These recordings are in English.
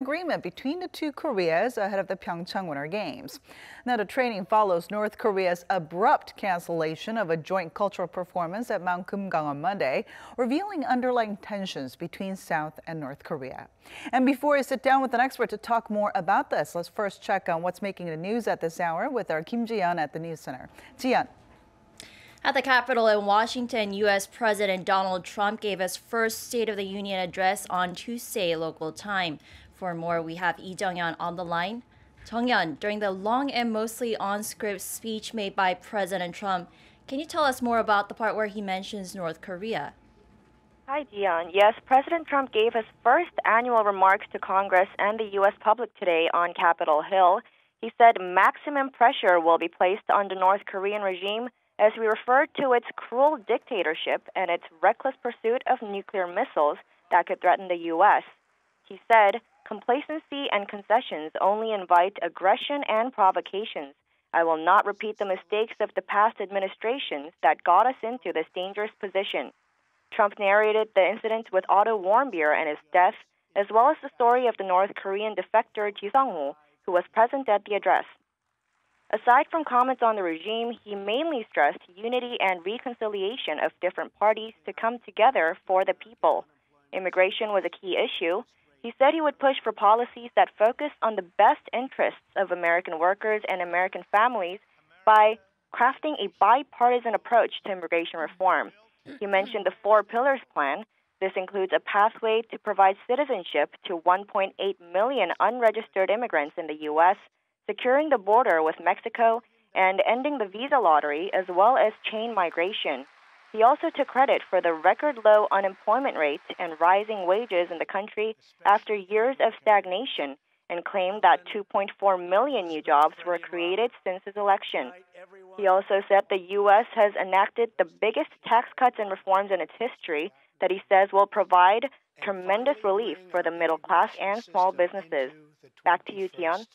agreement between the two Koreas ahead of the Pyeongchang Winter Games. Now, the training follows North Korea's abrupt cancellation of a joint cultural performance at Mount Kumgang on Monday, revealing underlying tensions between South and North Korea. And before I sit down with an expert to talk more about this, let's first check on what's making the news at this hour with our Kim Ji-yeon at the News Center. Ji-yeon. At the Capitol in Washington, U.S. President Donald Trump gave his first State of the Union address on Tuesday local time. For more, we have Lee Jung-yeon on the line. Jung-yeon, during the long and mostly on-script speech made by President Trump, can you tell us more about the part where he mentions North Korea? Hi, Jian. Yes, President Trump gave his first annual remarks to Congress and the U.S. public today on Capitol Hill. He said maximum pressure will be placed on the North Korean regime as we refer to its cruel dictatorship and its reckless pursuit of nuclear missiles that could threaten the U.S. He said, "Complacency and concessions only invite aggression and provocations. I will not repeat the mistakes of the past administrations that got us into this dangerous position." Trump narrated the incident with Otto Warmbier and his death, as well as the story of the North Korean defector Ji Sung-ho, who was present at the address. Aside from comments on the regime, he mainly stressed unity and reconciliation of different parties to come together for the people. Immigration was a key issue. He said he would push for policies that focus on the best interests of American workers and American families by crafting a bipartisan approach to immigration reform. He mentioned the 4 Pillars plan. This includes a pathway to provide citizenship to 1.8 million unregistered immigrants in the U.S., securing the border with Mexico, and ending the visa lottery as well as chain migration. He also took credit for the record-low unemployment rate and rising wages in the country after years of stagnation, and claimed that 2.4 million new jobs were created since his election. He also said the U.S. has enacted the biggest tax cuts and reforms in its history that he says will provide tremendous relief for the middle class and small businesses. Back to you, Tian.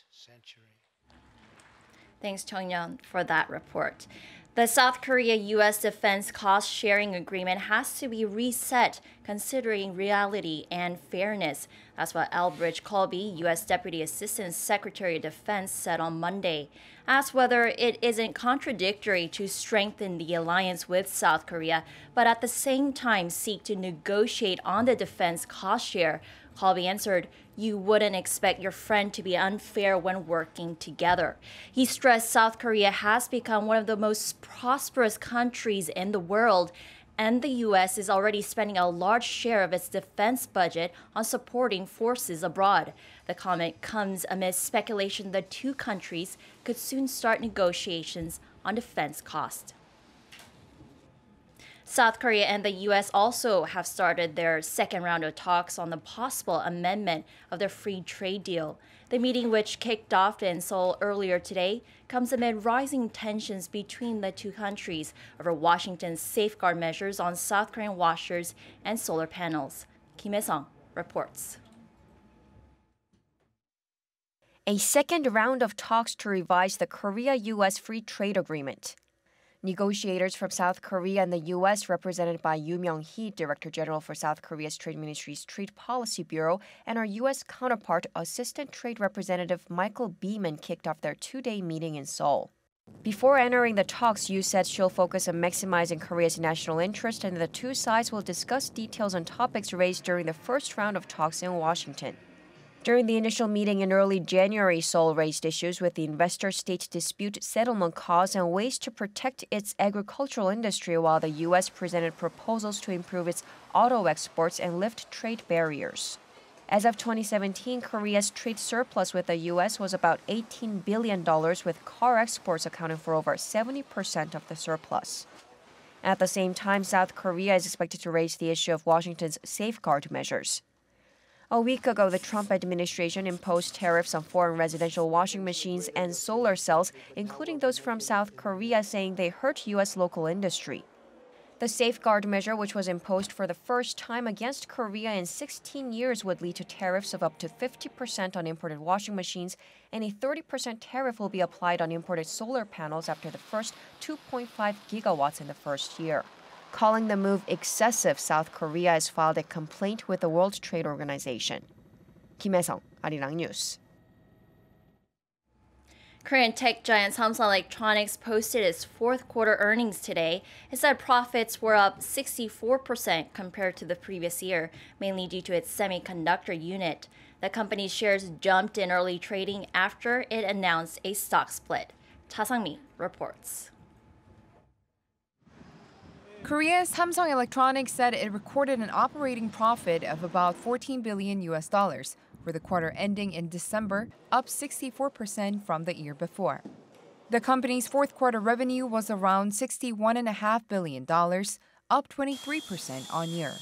Thanks, Jung-yeon, for that report. The South Korea-U.S. defense cost-sharing agreement has to be reset, considering reality and fairness. That's what Elbridge Colby, U.S. Deputy Assistant Secretary of Defense, said on Monday. Asked whether it isn't contradictory to strengthen the alliance with South Korea, but at the same time seek to negotiate on the defense cost share, Colby answered, "You wouldn't expect your friend to be unfair when working together." He stressed South Korea has become one of the most prosperous countries in the world, and the U.S. is already spending a large share of its defense budget on supporting forces abroad. The comment comes amid speculation the two countries could soon start negotiations on defense costs. South Korea and the U.S. also have started their second round of talks on the possible amendment of their free trade deal. The meeting, which kicked off in Seoul earlier today, comes amid rising tensions between the two countries over Washington's safeguard measures on South Korean washers and solar panels. Kim Hye-sung reports. A second round of talks to revise the Korea-U.S. Free Trade Agreement. Negotiators from South Korea and the U.S., represented by Yoo Myung-hee, Director General for South Korea's Trade Ministry's Trade Policy Bureau, and our U.S. counterpart, Assistant Trade Representative Michael Beeman, kicked off their 2-day meeting in Seoul. Before entering the talks, Yoo said she'll focus on maximizing Korea's national interest, and the two sides will discuss details on topics raised during the first round of talks in Washington. During the initial meeting in early January, Seoul raised issues with the investor-state dispute settlement cause and ways to protect its agricultural industry, while the U.S. presented proposals to improve its auto exports and lift trade barriers. As of 2017, Korea's trade surplus with the U.S. was about $18 billion, with car exports accounting for over 70% of the surplus. At the same time, South Korea is expected to raise the issue of Washington's safeguard measures. A week ago, the Trump administration imposed tariffs on foreign residential washing machines and solar cells, including those from South Korea, saying they hurt U.S. local industry. The safeguard measure, which was imposed for the first time against Korea in 16 years, would lead to tariffs of up to 50% on imported washing machines, and a 30% tariff will be applied on imported solar panels after the first 2.5 gigawatts in the first year. Calling the move excessive, South Korea has filed a complaint with the World Trade Organization. Kim Hye-sung, Arirang News. Korean tech giant Samsung Electronics posted its fourth quarter earnings today. It said profits were up 64% compared to the previous year, mainly due to its semiconductor unit. The company's shares jumped in early trading after it announced a stock split. Cha Sang-mi reports. Korea's Samsung Electronics said it recorded an operating profit of about $14 billion for the quarter ending in December, up 64% from the year before. The company's fourth quarter revenue was around $61.5 billion, up 23% on year.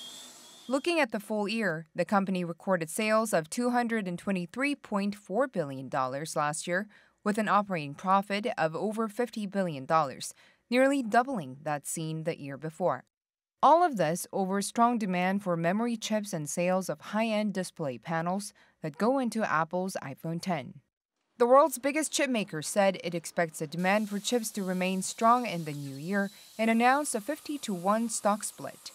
Looking at the full year, the company recorded sales of $223.4 billion last year, with an operating profit of over $50 billion, nearly doubling that seen the year before. All of this over strong demand for memory chips and sales of high-end display panels that go into Apple's iPhone X. The world's biggest chip maker said it expects the demand for chips to remain strong in the new year and announced a 50-to-1 stock split.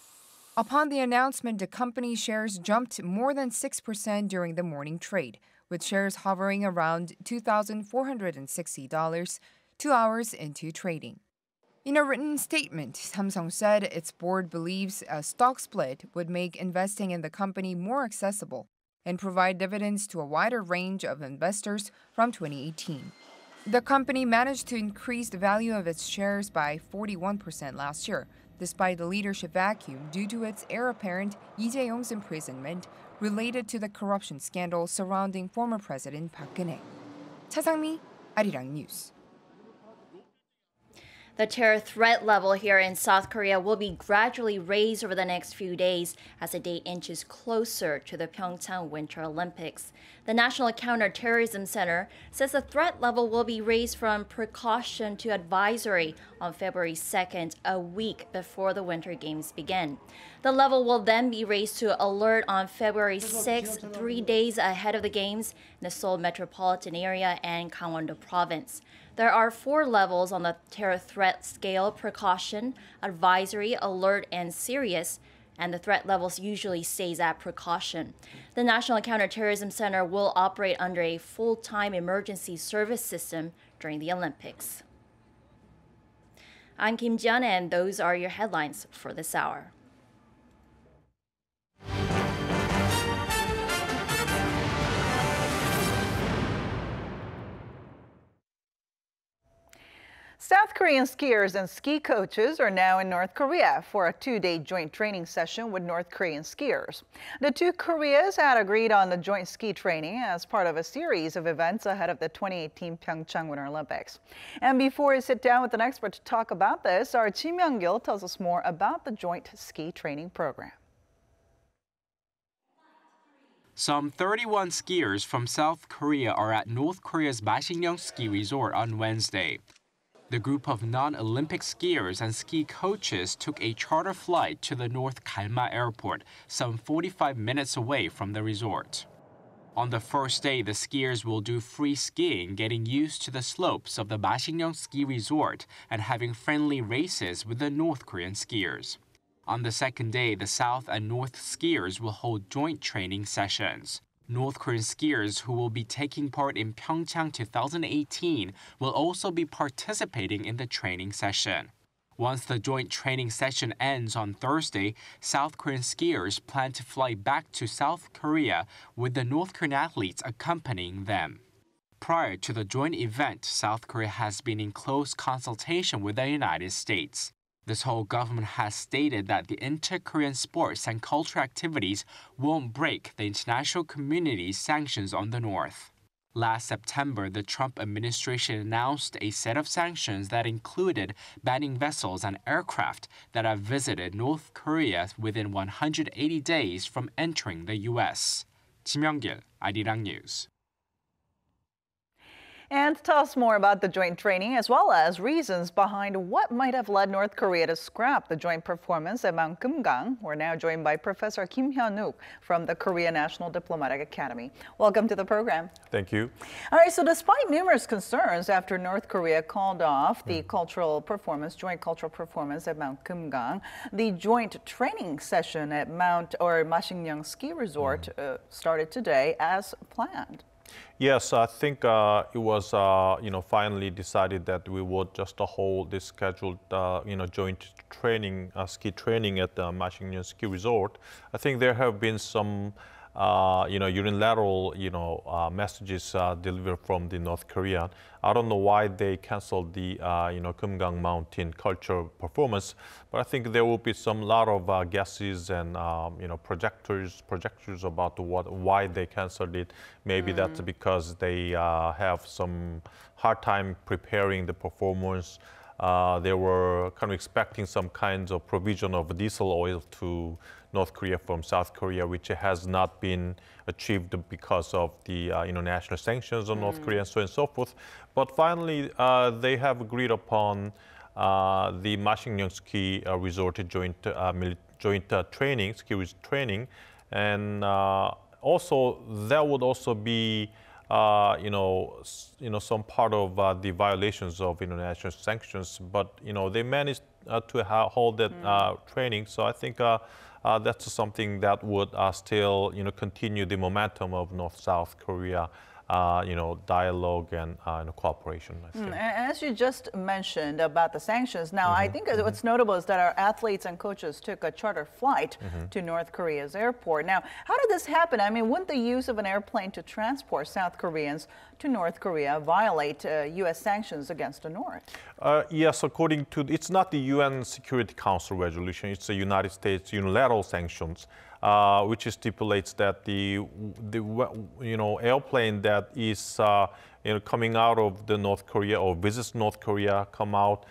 Upon the announcement, the company's shares jumped more than 6% during the morning trade, with shares hovering around $2,460 2 hours into trading. In a written statement, Samsung said its board believes a stock split would make investing in the company more accessible and provide dividends to a wider range of investors from 2018. The company managed to increase the value of its shares by 41% last year, despite the leadership vacuum due to its heir apparent Lee Jae-yong's imprisonment related to the corruption scandal surrounding former President Park Geun-hye. Cha Sang-mi, Arirang News. The terror threat level here in South Korea will be gradually raised over the next few days as the day inches closer to the Pyeongchang Winter Olympics. The National Counterterrorism Center says the threat level will be raised from precaution to advisory on February 2nd, a week before the Winter Games begin. The level will then be raised to alert on February 6th, 3 days ahead of the Games in the Seoul metropolitan area and Gangwon-do province. There are 4 levels on the terror threat scale: precaution, advisory, alert, and serious, and the threat levels usually stays at precaution. The National Counterterrorism Center will operate under a full-time emergency service system during the Olympics. I'm Kim Jian, and those are your headlines for this hour. South Korean skiers and ski coaches are now in North Korea for a 2-day joint training session with North Korean skiers. The two Koreas had agreed on the joint ski training as part of a series of events ahead of the 2018 Pyeongchang Winter Olympics. And before we sit down with an expert to talk about this, our Ji Myung-gil tells us more about the joint ski training program. Some 31 skiers from South Korea are at North Korea's Masikryong Ski Resort on Wednesday. The group of non-Olympic skiers and ski coaches took a charter flight to the North Galma Airport, some 45 minutes away from the resort. On the first day, the skiers will do free skiing, getting used to the slopes of the Masikryong Ski Resort and having friendly races with the North Korean skiers. On the second day, the South and North skiers will hold joint training sessions. North Korean skiers who will be taking part in Pyeongchang 2018 will also be participating in the training session. Once the joint training session ends on Thursday, South Korean skiers plan to fly back to South Korea with the North Korean athletes accompanying them. Prior to the joint event, South Korea has been in close consultation with the United States. The Seoul government has stated that the inter-Korean sports and cultural activities won't break the international community's sanctions on the North. Last September, the Trump administration announced a set of sanctions that included banning vessels and aircraft that have visited North Korea within 180 days from entering the U.S. Ji Myung-gil, Arirang News. And tell us more about the joint training as well as reasons behind what might have led North Korea to scrap the joint performance at Mount Kumgang. We're now joined by Professor Kim Hyun-wook from the Korea National Diplomatic Academy. Welcome to the program. Thank you. All right, so despite numerous concerns after North Korea called off the joint cultural performance at Mount Kumgang, the joint training session at Masikryong Ski Resort started today as planned. Yes, I think it was, finally decided that we would just hold this scheduled, joint training, ski training at the Masikryong Ski Resort. I think there have been some, unilateral, messages delivered from the North Korea. I don't know why they canceled the, Kumgang Mountain cultural performance, but I think there will be lot of guesses and, projectors about why they canceled it. Maybe that's because they have some hard time preparing the performance. They were kind of expecting some kinds of provision of diesel oil to North Korea from South Korea, which has not been achieved because of the international sanctions on North Korea and so on and so forth. But finally, they have agreed upon the Masikryong Ski Resort joint training, and also that would also be some part of the violations of international sanctions, but they managed to hold that training. So I think that's something that would still continue the momentum of North-South Korea dialogue and cooperation. As you just mentioned about the sanctions, now I think what's notable is that our athletes and coaches took a charter flight to North Korea's airport. Now, how did this happen? I mean, wouldn't the use of an airplane to transport South Koreans to North Korea violate U.S. sanctions against the North? Yes, according to, it's not the UN Security Council resolution, it's the United States unilateral sanctions. Which stipulates that the airplane that is coming out of the North Korea or visits North Korea come out,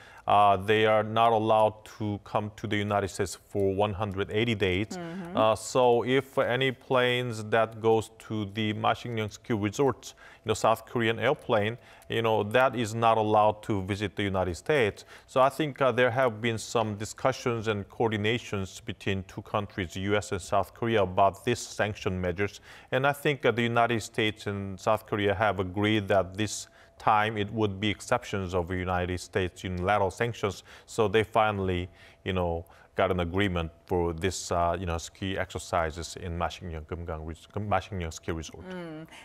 they are not allowed to come to the United States for 180 days. So if any planes that goes to the Masikryong Ski Resort, South Korean airplane, that is not allowed to visit the United States. So I think there have been some discussions and coordinations between two countries, US and South Korea, about these sanction measures. And I think the United States and South Korea have agreed that this time it would be exceptions of the United States unilateral sanctions. So they finally, got an agreement for this, ski exercises in Masikryong Ski Resort.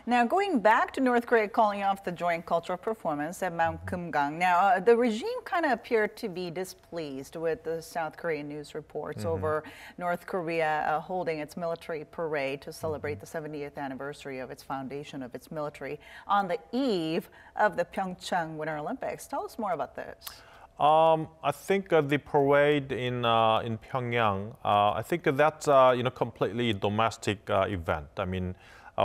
Now, going back to North Korea calling off the joint cultural performance at Mount Kumgang. Now, the regime kind of appeared to be displeased with the South Korean news reports over North Korea holding its military parade to celebrate the 70th anniversary of its foundation of its military on the eve of the Pyeongchang Winter Olympics. Tell us more about this. I think the parade in Pyongyang, I think that's completely domestic event. I mean,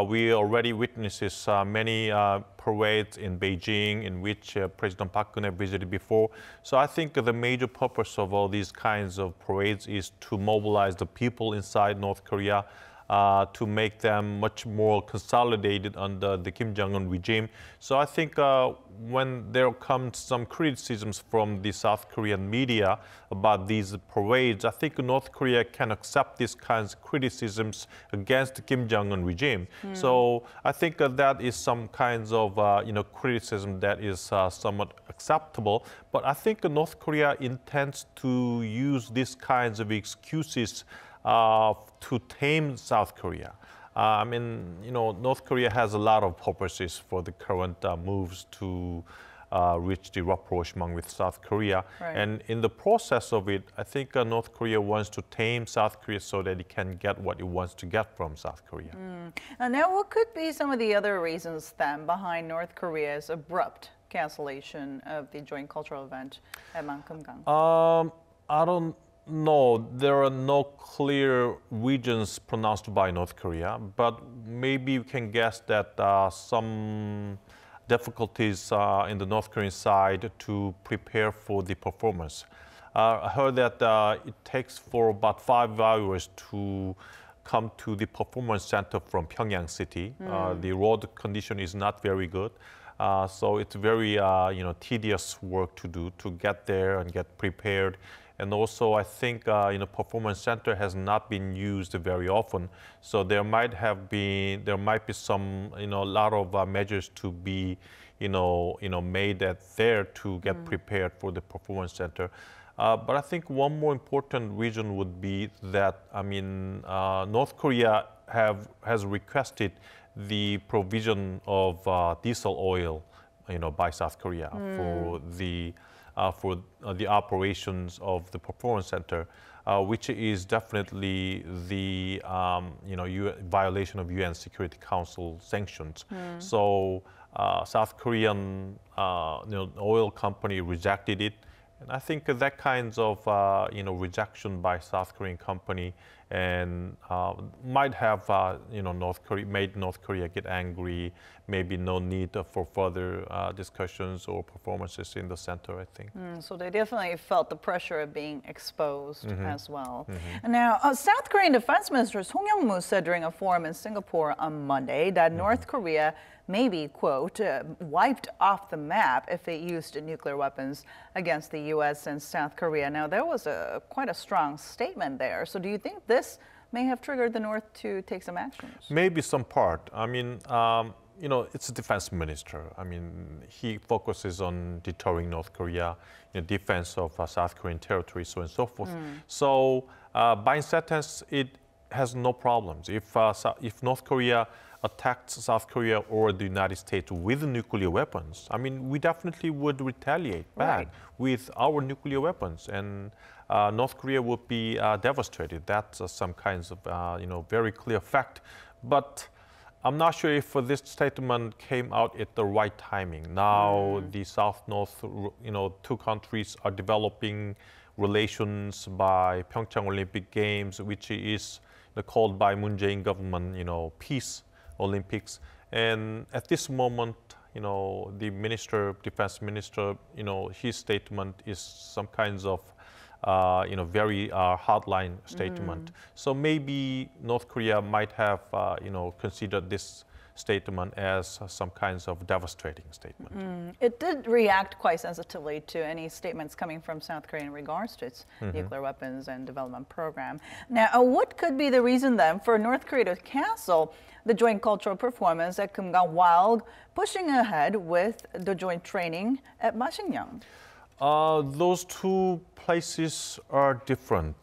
we already witnessed many parades in Beijing in which President Park Geun-hye visited before. So I think the major purpose of all these kinds of parades is to mobilize the people inside North Korea, to make them much more consolidated under the Kim Jong-un regime. So I think when there comes some criticisms from the South Korean media about these parades, I think North Korea can accept these kinds of criticisms against the Kim Jong-un regime. So I think that is some kinds of criticism that is somewhat acceptable. But I think North Korea intends to use these kinds of excuses to tame South Korea. I mean, North Korea has a lot of purposes for the current moves to reach the rapprochement with South Korea. Right. And in the process of it, I think North Korea wants to tame South Korea so that it can get what it wants to get from South Korea. And now, what could be some of the other reasons then behind North Korea's abrupt cancellation of the joint cultural event at Mount Kumgang? I don't know. There are no clear regions pronounced by North Korea, but maybe we can guess that some difficulties in the North Korean side to prepare for the performance. I heard that it takes for about 5 hours to come to the performance center from Pyongyang city. The road condition is not very good. So it's very tedious work to do to get there and get prepared. And also, I think performance center has not been used very often, so there might be some a lot of measures to be made there to get prepared for the performance center. But I think one more important reason would be that North Korea has requested the provision of diesel oil, by South Korea for the operations of the performance center, which is definitely the violation of UN Security Council sanctions. So South Korean oil company rejected it, and I think that kinds of rejection by South Korean company and might have made North Korea get angry. Maybe no need for further discussions or performances in the center, I think. So they definitely felt the pressure of being exposed as well. Now, South Korean Defense Minister Song Young-moo said during a forum in Singapore on Monday that North Korea may be, quote, wiped off the map if it used nuclear weapons against the U.S. and South Korea. Now, there was quite a strong statement there. So do you think this may have triggered the North to take some actions? Maybe some part. It's a defense minister. He focuses on deterring North Korea, defense of South Korean territory, so on and so forth. So by sentence, it has no problems. If North Korea attacked South Korea or the United States with nuclear weapons, we definitely would retaliate back with our nuclear weapons, and North Korea would be devastated. That's some kinds of very clear fact. But I'm not sure if this statement came out at the right timing. Now the South-North, two countries are developing relations by Pyeongchang Olympic Games, which is called by Moon Jae-in government, peace Olympics. And at this moment, the defense minister, his statement is some kinds of very hardline statement. So maybe North Korea might have, considered this statement as some kinds of devastating statement. It did react quite sensitively to any statements coming from South Korea in regards to its nuclear weapons and development program. Now, what could be the reason then for North Korea to cancel the joint cultural performance at Kumgang while pushing ahead with the joint training at Masikryong? Those two places are different.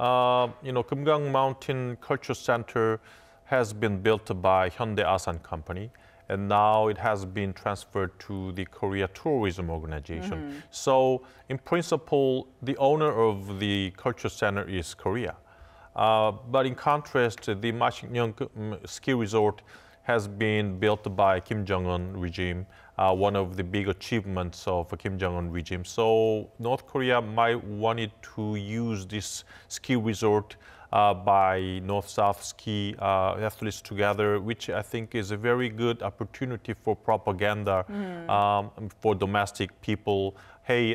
Kumgang Mountain Culture Center has been built by Hyundai Asan Company, and now it has been transferred to the Korea Tourism Organization. So, in principle, the owner of the culture center is Korea. But in contrast, the Masikryong Ski Resort has been built by Kim Jong-un regime, one of the big achievements of Kim Jong-un regime. So North Korea might wanted to use this ski resort by North-South ski athletes together, which I think is a very good opportunity for propaganda for domestic people. Hey,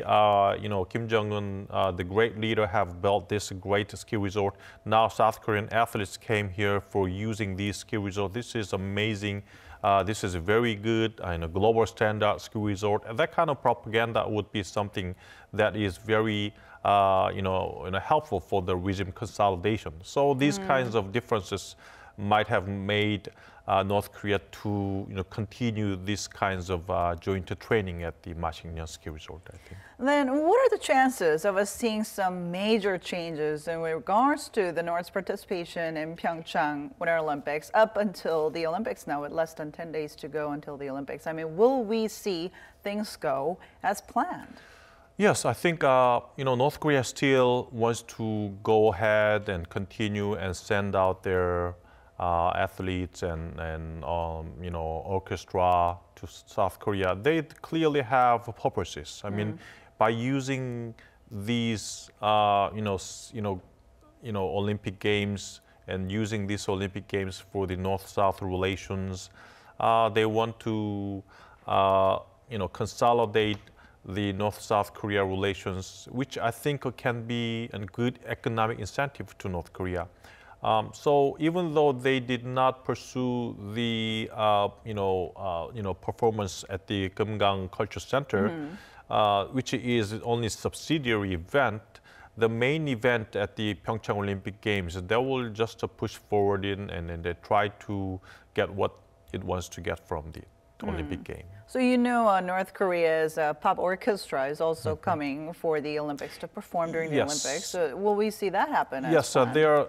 Kim Jong-un, the great leader, have built this great ski resort. Now South Korean athletes came here for using these ski resorts. This is amazing. This is a very good and a global standard ski resort. And that kind of propaganda would be something that is very helpful for the regime consolidation. So these kinds of differences might have made North Korea to continue these kinds of joint training at the Masikryong Ski Resort, I think. Then what are the chances of us seeing some major changes in regards to the North's participation in Pyeongchang Winter Olympics up until the Olympics now, with less than 10 days to go until the Olympics? Will we see things go as planned? Yes, I think North Korea still wants to go ahead and continue and send out their athletes and orchestra to South Korea. They clearly have purposes. I mean, by using these Olympic Games and using these Olympic Games for the North-South relations, they want to consolidate the North-South Korea relations, which I think can be a good economic incentive to North Korea. So even though they did not pursue the performance at the Kumgang Culture Center, which is only a subsidiary event, the main event at the Pyeongchang Olympic Games, they will just push forward and they try to get what it wants to get from the Olympic game. So North Korea's pop orchestra is also coming for the Olympics to perform during the Olympics. So will we see that happen? Yes, they are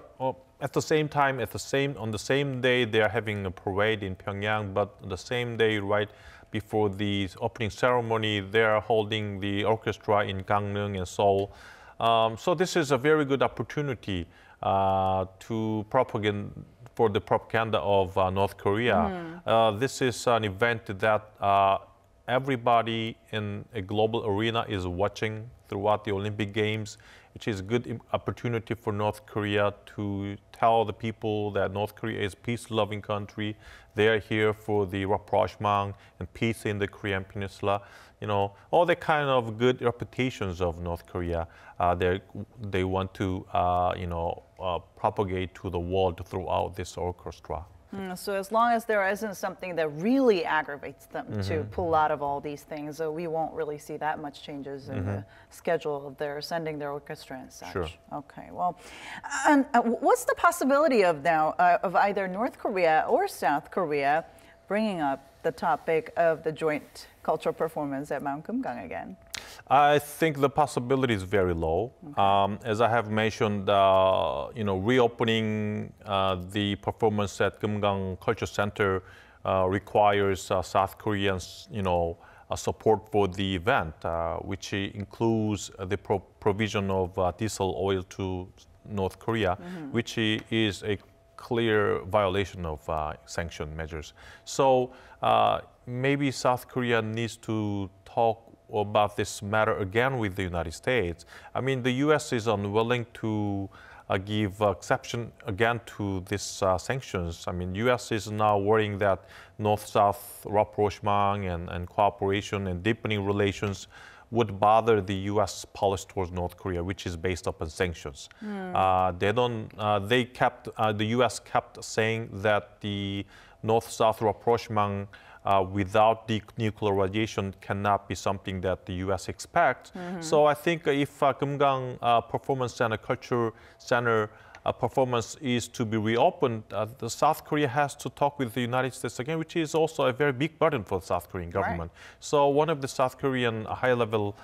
at the same time, on the same day, they are having a parade in Pyongyang, but the same day, right before the opening ceremony, they are holding the orchestra in Gangneung and Seoul. So this is a very good opportunity to propagate for the propaganda of North Korea. This is an event that everybody in a global arena is watching throughout the Olympic Games, which is a good opportunity for North Korea to tell the people that North Korea is a peace-loving country. They are here for the rapprochement and peace in the Korean Peninsula. All the kind of good reputations of North Korea, they want to, propagate to the world throughout this orchestra. So as long as there isn't something that really aggravates them to pull out of all these things, we won't really see that much changes in the schedule of their sending their orchestra and such. Sure. Okay, well, and what's the possibility of now of either North Korea or South Korea bringing up the topic of the joint cultural performance at Mount Kumgang again? I think the possibility is very low. As I have mentioned, reopening the performance at Kumgang Culture Center requires South Koreans, support for the event, which includes the provision of diesel oil to North Korea, which is a clear violation of sanction measures. So maybe South Korea needs to talk about this matter again with the United States. I mean, the U.S. is unwilling to give exception again to these sanctions. I mean, U.S. is now worrying that North-South rapprochement and cooperation and deepening relations would bother the U.S. policy towards North Korea, which is based upon sanctions. The U.S. kept saying that the North-South rapprochement without denuclearization cannot be something that the U.S. expects. So I think if Kumgang Performance Center, Culture Center performance is to be reopened, the South Korea has to talk with the United States again, which is also a very big burden for the South Korean government. Right. So one of the South Korean high-level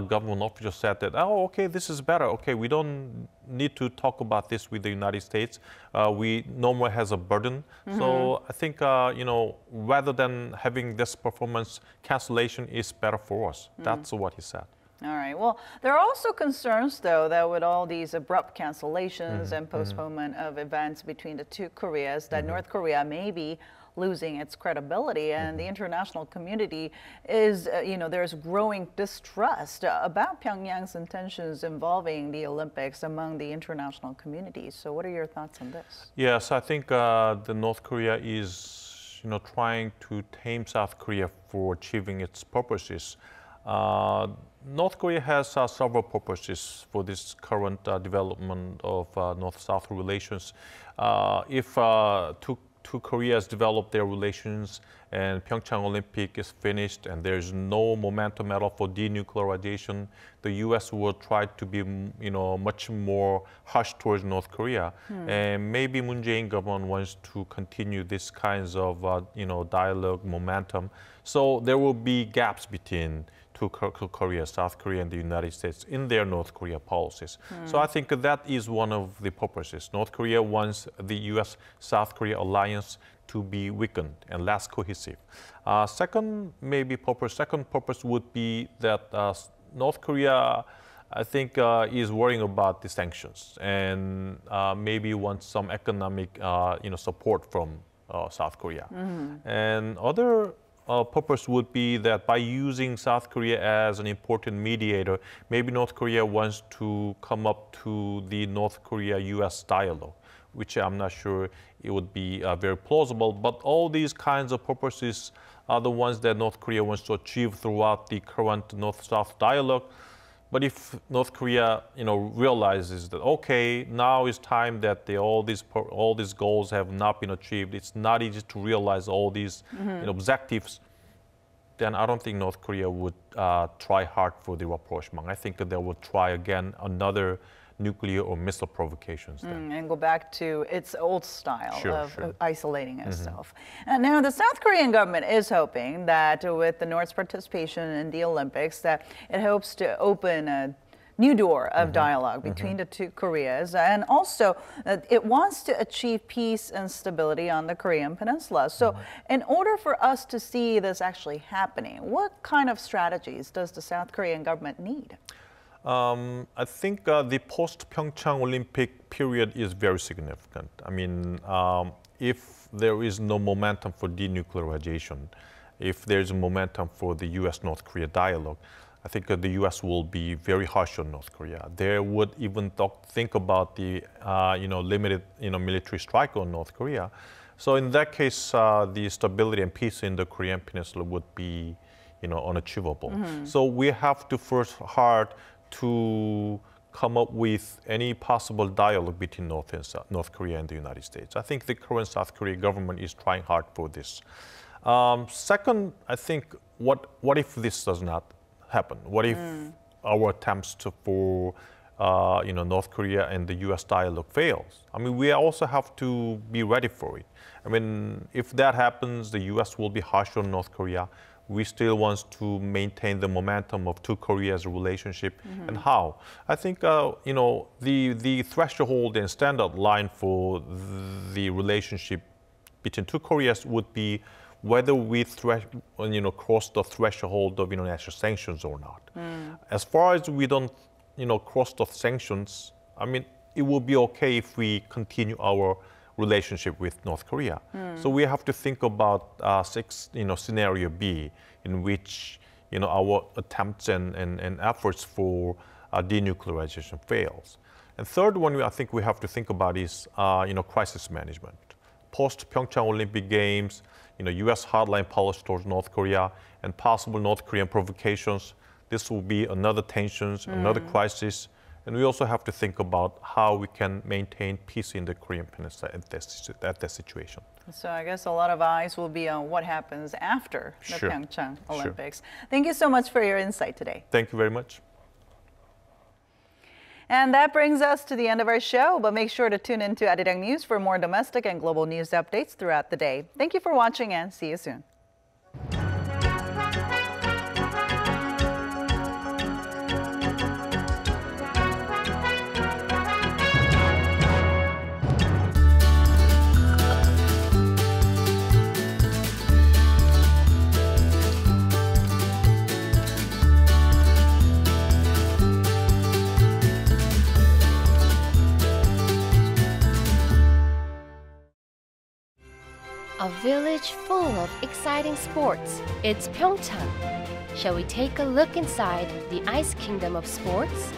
government officials said that, okay, this is better. Okay, we don't need to talk about this with the United States. We no more has a burden. So I think, rather than having this performance cancellation is better for us. That's what he said. All right. Well, there are also concerns, though, that with all these abrupt cancellations and postponement of events between the two Koreas, that North Korea may be losing its credibility, and the international community is, there's growing distrust about Pyongyang's intentions involving the Olympics among the international community. So what are your thoughts on this? Yes, I think the North Korea is, trying to tame South Korea for achieving its purposes. North Korea has several purposes for this current development of North-South relations. If two Koreas develop their relations and Pyeongchang Olympic is finished and there's no momentum at all for denuclearization, the U.S. will try to be, much more harsh towards North Korea. And maybe Moon Jae-in government wants to continue this kinds of, dialogue momentum. So there will be gaps between two Korea, South Korea, and the United States in their North Korea policies. So I think that is one of the purposes. North Korea wants the U.S.-South Korea alliance to be weakened and less cohesive. Second purpose would be that North Korea, I think, is worrying about the sanctions and maybe wants some economic, support from South Korea. And other purpose would be that by using South Korea as an important mediator, maybe North Korea wants to come up to the North Korea-U.S. dialogue, which I'm not sure it would be very plausible. But all these kinds of purposes are the ones that North Korea wants to achieve throughout the current North-South dialogue. But if North Korea, realizes that okay, now is time that all these goals have not been achieved, it's not easy to realize all these objectives, then I don't think North Korea would try hard for the rapprochement. I think that they would try again another nuclear or missile provocations then. And go back to its old style of isolating Mm-hmm. itself. And now the South Korean government is hoping that with the North's participation in the Olympics, that it hopes to open a new door of dialogue between the two Koreas, and also it wants to achieve peace and stability on the Korean Peninsula. So in order for us to see this actually happening, what kind of strategies does the South Korean government need? I think the post-Pyeongchang Olympic period is very significant. I mean, if there is no momentum for denuclearization, if there's a momentum for the U.S.-North Korea dialogue, I think the U.S. will be very harsh on North Korea. They would even think about the, limited, military strike on North Korea. So in that case, the stability and peace in the Korean Peninsula would be, unachievable. So we have to first hard to come up with any possible dialogue between North Korea and the United States. I think the current South Korean government is trying hard for this. Second, I think, what if this does not happen? What if our attempts for North Korea and the U.S. dialogue fails? I mean, we also have to be ready for it. I mean, if that happens, the U.S. will be harsh on North Korea. We still want to maintain the momentum of two Koreas' relationship. And how? I think, the threshold and standard line for the relationship between two Koreas would be whether we cross the threshold of international sanctions or not. As far as we don't, cross the sanctions, I mean, it will be okay if we continue our relationship with North Korea. So we have to think about scenario B, in which our attempts and efforts for denuclearization fails. And third one, I think we have to think about is crisis management. Post Pyeongchang Olympic Games, U.S. hardline policy towards North Korea, and possible North Korean provocations. This will be another tensions, another crisis. And we also have to think about how we can maintain peace in the Korean Peninsula at that situation. So I guess a lot of eyes will be on what happens after the Pyeongchang Olympics. Thank you so much for your insight today. Thank you very much. And that brings us to the end of our show, but make sure to tune in to Arirang News for more domestic and global news updates throughout the day. Thank you for watching and see you soon. A village full of exciting sports. It's Pyeongchang. Shall we take a look inside the ice kingdom of sports?